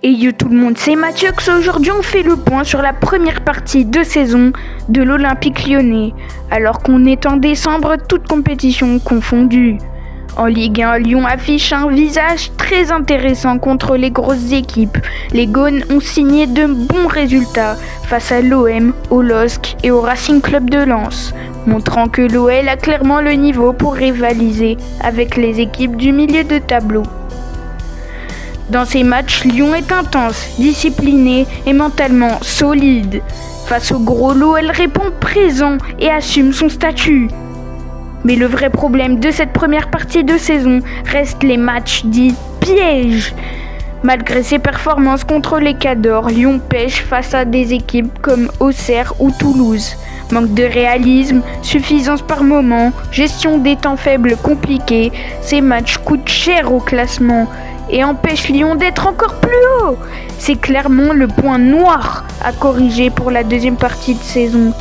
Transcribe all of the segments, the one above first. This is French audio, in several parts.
Et yo tout le monde, c'est Mathieu. Aujourd'hui on fait le point sur la première partie de saison de l'Olympique Lyonnais, alors qu'on est en décembre, toutes compétitions confondues. En Ligue 1, Lyon affiche un visage très intéressant contre les grosses équipes. Les Gaunes ont signé de bons résultats face à l'OM, au LOSC et au Racing Club de Lens, montrant que l'OL a clairement le niveau pour rivaliser avec les équipes du milieu de tableau. Dans ces matchs, Lyon est intense, discipliné et mentalement solide. Face au gros lot, elle répond présent et assume son statut. Mais le vrai problème de cette première partie de saison reste les matchs dits pièges. Malgré ses performances contre les Cadors, Lyon pêche face à des équipes comme Auxerre ou Toulouse. Manque de réalisme, suffisance par moment, gestion des temps faibles compliquée, ces matchs coûtent cher au classement et empêchent Lyon d'être encore plus haut. C'est clairement le point noir à corriger pour la deuxième partie de saison.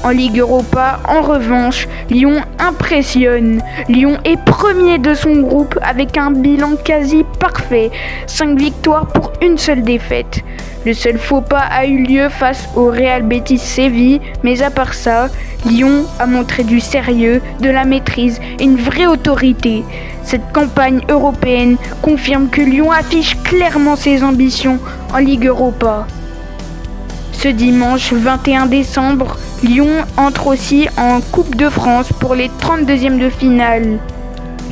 En Ligue Europa, en revanche, Lyon impressionne. Lyon est premier de son groupe avec un bilan quasi parfait. 5 victoires pour une seule défaite. Le seul faux pas a eu lieu face au Real Betis Séville, mais à part ça, Lyon a montré du sérieux, de la maîtrise et une vraie autorité. Cette campagne européenne confirme que Lyon affiche clairement ses ambitions en Ligue Europa. Ce dimanche 21 décembre, Lyon entre aussi en Coupe de France pour les 32e de finale.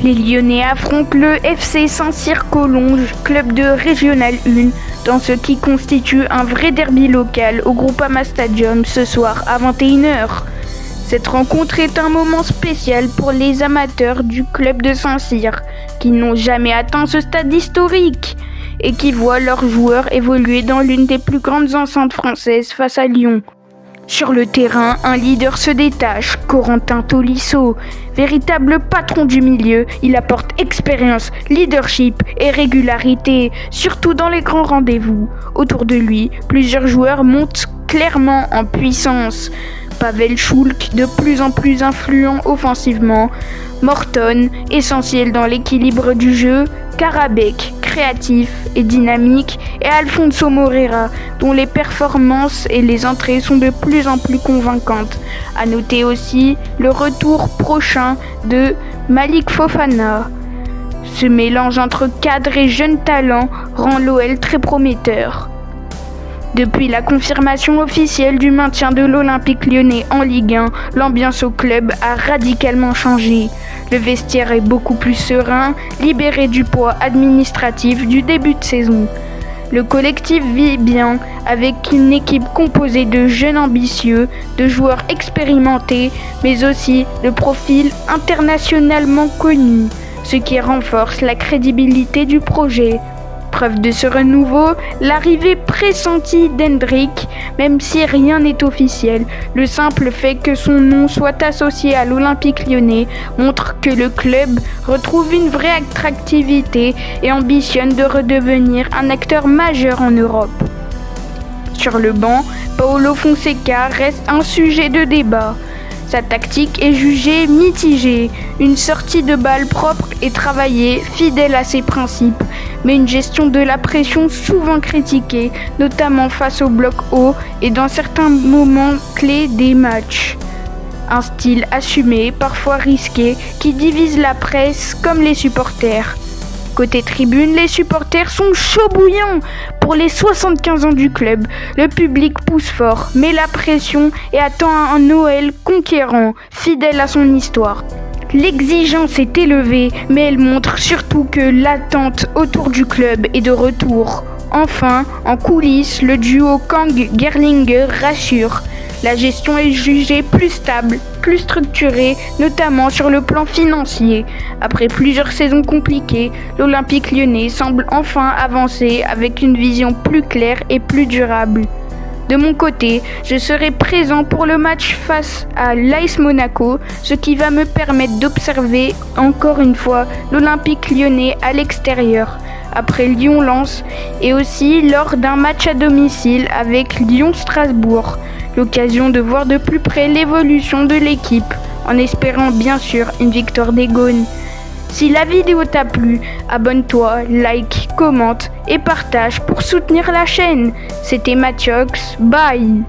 Les Lyonnais affrontent le FC Saint-Cyr-Collonges, club de Régional 1, dans ce qui constitue un vrai derby local au Groupama Stadium ce soir à 21h. Cette rencontre est un moment spécial pour les amateurs du club de Saint-Cyr, qui n'ont jamais atteint ce stade historique et qui voient leurs joueurs évoluer dans l'une des plus grandes enceintes françaises face à Lyon. Sur le terrain, un leader se détache, Corentin Tolisso. Véritable patron du milieu, il apporte expérience, leadership et régularité, surtout dans les grands rendez-vous. Autour de lui, plusieurs joueurs montent clairement en puissance. Pavel Schulk, de plus en plus influent offensivement. Morton, essentiel dans l'équilibre du jeu. Karabek, créatif et dynamique, et Alfonso Moreira, dont les performances et les entrées sont de plus en plus convaincantes. À noter aussi le retour prochain de Malik Fofana. Ce mélange entre cadre et jeune talent rend l'OL très prometteur. Depuis la confirmation officielle du maintien de l'Olympique Lyonnais en Ligue 1, l'ambiance au club a radicalement changé. Le vestiaire est beaucoup plus serein, libéré du poids administratif du début de saison. Le collectif vit bien avec une équipe composée de jeunes ambitieux, de joueurs expérimentés, mais aussi de profils internationalement connus, ce qui renforce la crédibilité du projet. Preuve de ce renouveau, l'arrivée pressentie d'Hendrick, même si rien n'est officiel. Le simple fait que son nom soit associé à l'Olympique Lyonnais montre que le club retrouve une vraie attractivité et ambitionne de redevenir un acteur majeur en Europe. Sur le banc, Paulo Fonseca reste un sujet de débat. Sa tactique est jugée mitigée, une sortie de balle propre et travaillée, fidèle à ses principes, mais une gestion de la pression souvent critiquée, notamment face au bloc haut et dans certains moments clés des matchs. Un style assumé, parfois risqué, qui divise la presse comme les supporters. Côté tribune, les supporters sont chauds bouillants. Pour les 75 ans du club, le public pousse fort, met la pression et attend un Noël conquérant, fidèle à son histoire. L'exigence est élevée, mais elle montre surtout que l'attente autour du club est de retour. Enfin, en coulisses, le duo Kang-Gerlinger rassure. La gestion est jugée plus stable, plus structurée, notamment sur le plan financier. Après plusieurs saisons compliquées, l'Olympique Lyonnais semble enfin avancer avec une vision plus claire et plus durable. De mon côté, je serai présent pour le match face à l'AS Monaco, ce qui va me permettre d'observer encore une fois l'Olympique Lyonnais à l'extérieur, après Lyon-Lens et aussi lors d'un match à domicile avec Lyon-Strasbourg. L'occasion de voir de plus près l'évolution de l'équipe, en espérant bien sûr une victoire des Gaunes. Si la vidéo t'a plu, abonne-toi, like, commente et partage pour soutenir la chaîne. C'était Mathieu, bye.